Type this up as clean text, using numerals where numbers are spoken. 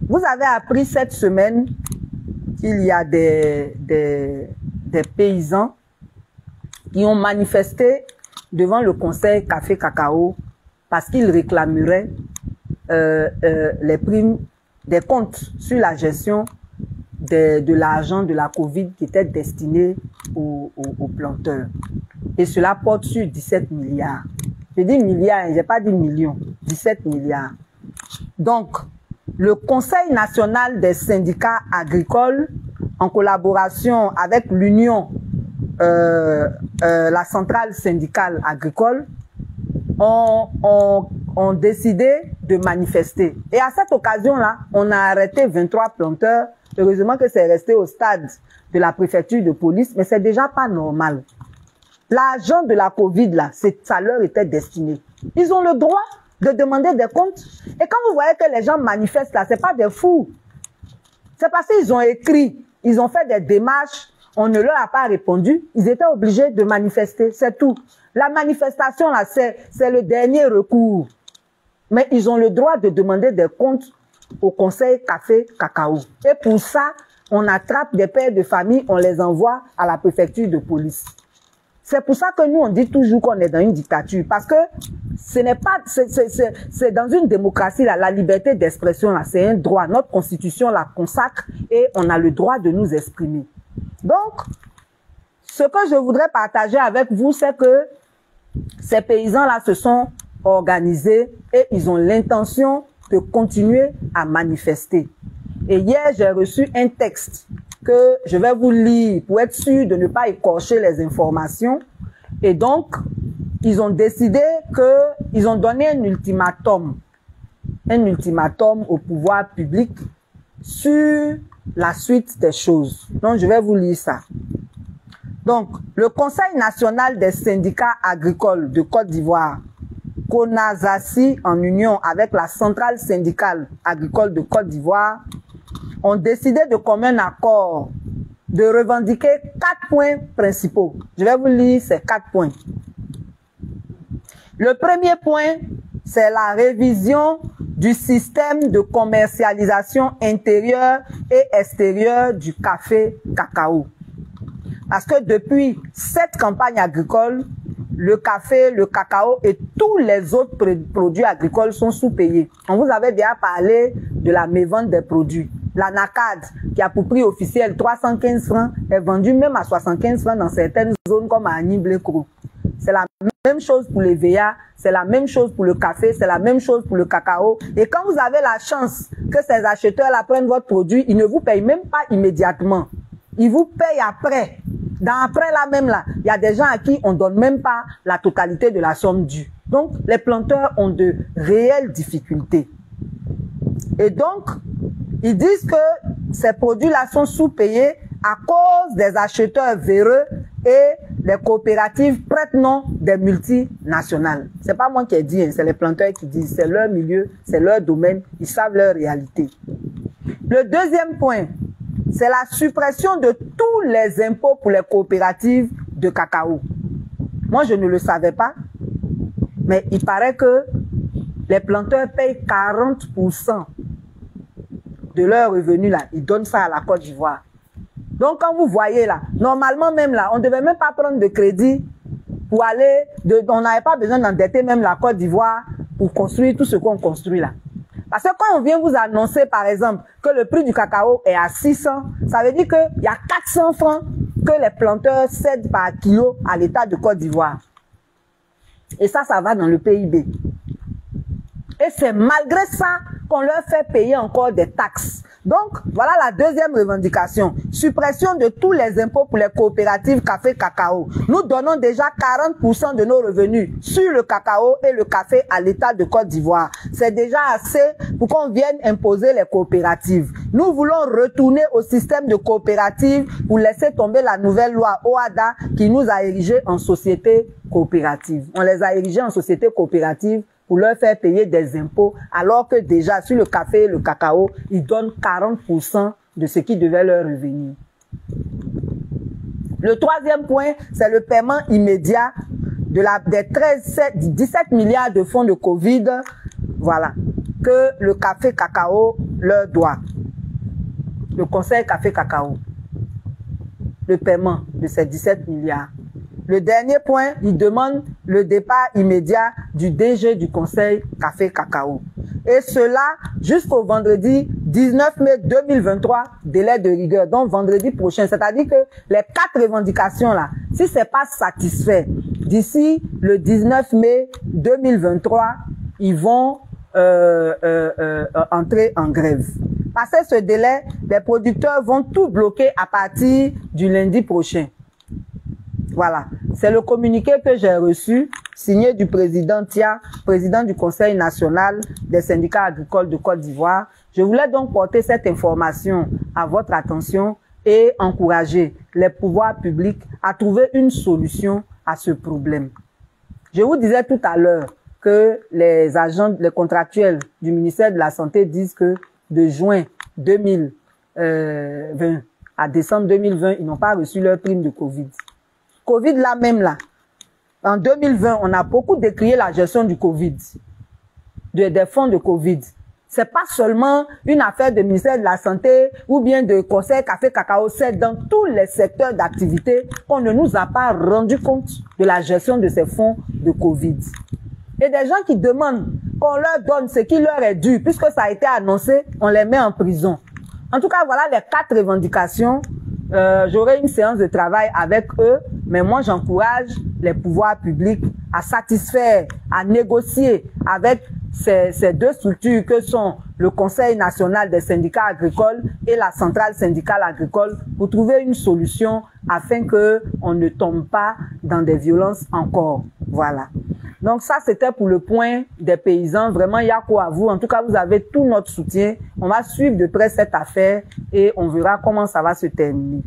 Vous avez appris cette semaine qu'il y a des paysans qui ont manifesté devant le conseil Café Cacao parce qu'ils réclameraient les primes des comptes sur la gestion de l'argent de la Covid qui était destiné aux planteurs. Et cela porte sur 17 milliards. Je dis milliards, je n'ai pas dit millions, 17 milliards. Donc, le Conseil national des syndicats agricoles, en collaboration avec l'Union, la centrale syndicale agricole, ont décidé de manifester. Et à cette occasion-là, on a arrêté 23 planteurs. Heureusement que c'est resté au stade de la préfecture de police, mais c'est déjà pas normal. L'argent de la Covid, là, ça leur était destiné. Ils ont le droit de demander des comptes. Et quand vous voyez que les gens manifestent là, c'est pas des fous. C'est parce qu'ils ont écrit, ils ont fait des démarches, on ne leur a pas répondu, ils étaient obligés de manifester, c'est tout. La manifestation là, c'est le dernier recours. Mais ils ont le droit de demander des comptes au conseil Café Cacao. Et pour ça, on attrape des pères de famille, on les envoie à la préfecture de police. C'est pour ça que nous, on dit toujours qu'on est dans une dictature. Parce que ce n'est pas, c'est dans une démocratie, là, la liberté d'expression, là, c'est un droit. Notre constitution la consacre et on a le droit de nous exprimer. Donc, ce que je voudrais partager avec vous, c'est que ces paysans-là se sont organisés et ils ont l'intention de continuer à manifester. Et hier, j'ai reçu un texte que je vais vous lire pour être sûr de ne pas écorcher les informations. Et donc, ils ont décidé ils ont donné un ultimatum au pouvoir public sur la suite des choses. Donc, je vais vous lire ça. Donc, le Conseil national des syndicats agricoles de Côte d'Ivoire, CONASASI, en union avec la centrale syndicale agricole de Côte d'Ivoire, ont décidé de commun accord de revendiquer 4 points principaux. Je vais vous lire ces 4 points. Le premier point, c'est la révision du système de commercialisation intérieure et extérieure du café cacao. Parce que depuis cette campagne agricole, le café, le cacao et tous les autres produits agricoles sont sous-payés. On vous avait déjà parlé de la mévente des produits. La NACAD, qui a pour prix officiel 315 francs, est vendue même à 75 francs dans certaines zones comme à Agni-Blé-Cro. C'est la même chose pour les VA, c'est la même chose pour le café, c'est la même chose pour le cacao. Et quand vous avez la chance que ces acheteurs-là prennent votre produit, ils ne vous payent même pas immédiatement. Ils vous payent après. Après là même là, il y a des gens à qui on donne même pas la totalité de la somme due. Donc, les planteurs ont de réelles difficultés. Et donc, ils disent que ces produits-là sont sous-payés à cause des acheteurs véreux et des coopératives prête-nom des multinationales. C'est pas moi qui ai dit, hein, c'est les planteurs qui disent. C'est leur milieu, c'est leur domaine, ils savent leur réalité. Le deuxième point, c'est la suppression de tous les impôts pour les coopératives de cacao. Moi, je ne le savais pas, mais il paraît que les planteurs payent 40% de leurs revenus là. Ils donnent ça à la Côte d'Ivoire. Donc, quand vous voyez là, normalement même là, on ne devait même pas prendre de crédit pour aller, on n'avait pas besoin d'endetter même la Côte d'Ivoire pour construire tout ce qu'on construit là. Parce que quand on vient vous annoncer, par exemple, que le prix du cacao est à 600, ça veut dire qu'il y a 400 francs que les planteurs cèdent par kilo à l'État de Côte d'Ivoire. Et ça va dans le PIB. Et c'est malgré ça qu'on leur fait payer encore des taxes. Donc, voilà la deuxième revendication. Suppression de tous les impôts pour les coopératives café-cacao. Nous donnons déjà 40% de nos revenus sur le cacao et le café à l'État de Côte d'Ivoire. C'est déjà assez pour qu'on vienne imposer les coopératives. Nous voulons retourner au système de coopératives pour laisser tomber la nouvelle loi OHADA qui nous a érigés en société coopérative. On les a érigés en société coopérative pour leur faire payer des impôts, alors que déjà sur le café et le cacao, ils donnent 40% de ce qui devait leur revenir. Le troisième point, c'est le paiement immédiat des 17 milliards de fonds de Covid, voilà, que le café cacao leur doit. Le Conseil Café Cacao, le paiement de ces 17 milliards. Le dernier point, il demande le départ immédiat du DG du Conseil Café Cacao. Et cela jusqu'au vendredi 19 mai 2023, délai de rigueur, donc vendredi prochain. C'est-à-dire que les 4 revendications là, si c'est pas satisfait, d'ici le 19 mai 2023, ils vont entrer en grève. Passé ce délai, les producteurs vont tout bloquer à partir du lundi prochain. Voilà, c'est le communiqué que j'ai reçu, signé du président Tia, président du Conseil national des syndicats agricoles de Côte d'Ivoire. Je voulais donc porter cette information à votre attention et encourager les pouvoirs publics à trouver une solution à ce problème. Je vous disais tout à l'heure que les agents, les contractuels du ministère de la Santé disent que de juin 2020 à décembre 2020, ils n'ont pas reçu leur prime de Covid. Covid là même là, en 2020, on a beaucoup décrié la gestion du Covid, des fonds de Covid. C'est pas seulement une affaire du ministère de la Santé ou bien de Conseil Café Cacao, c'est dans tous les secteurs d'activité qu'on ne nous a pas rendu compte de la gestion de ces fonds de Covid. Et des gens qui demandent qu'on leur donne ce qui leur est dû, puisque ça a été annoncé, on les met en prison. En tout cas, voilà les 4 revendications. J'aurai une séance de travail avec eux, mais moi j'encourage les pouvoirs publics à satisfaire, à négocier avec ces 2 structures que sont le Conseil national des syndicats agricoles et la centrale syndicale agricole pour trouver une solution afin que on ne tombe pas dans des violences encore. Voilà. Donc ça, c'était pour le point des paysans. Vraiment, il y a quoi à vous. En tout cas, vous avez tout notre soutien. On va suivre de près cette affaire et on verra comment ça va se terminer.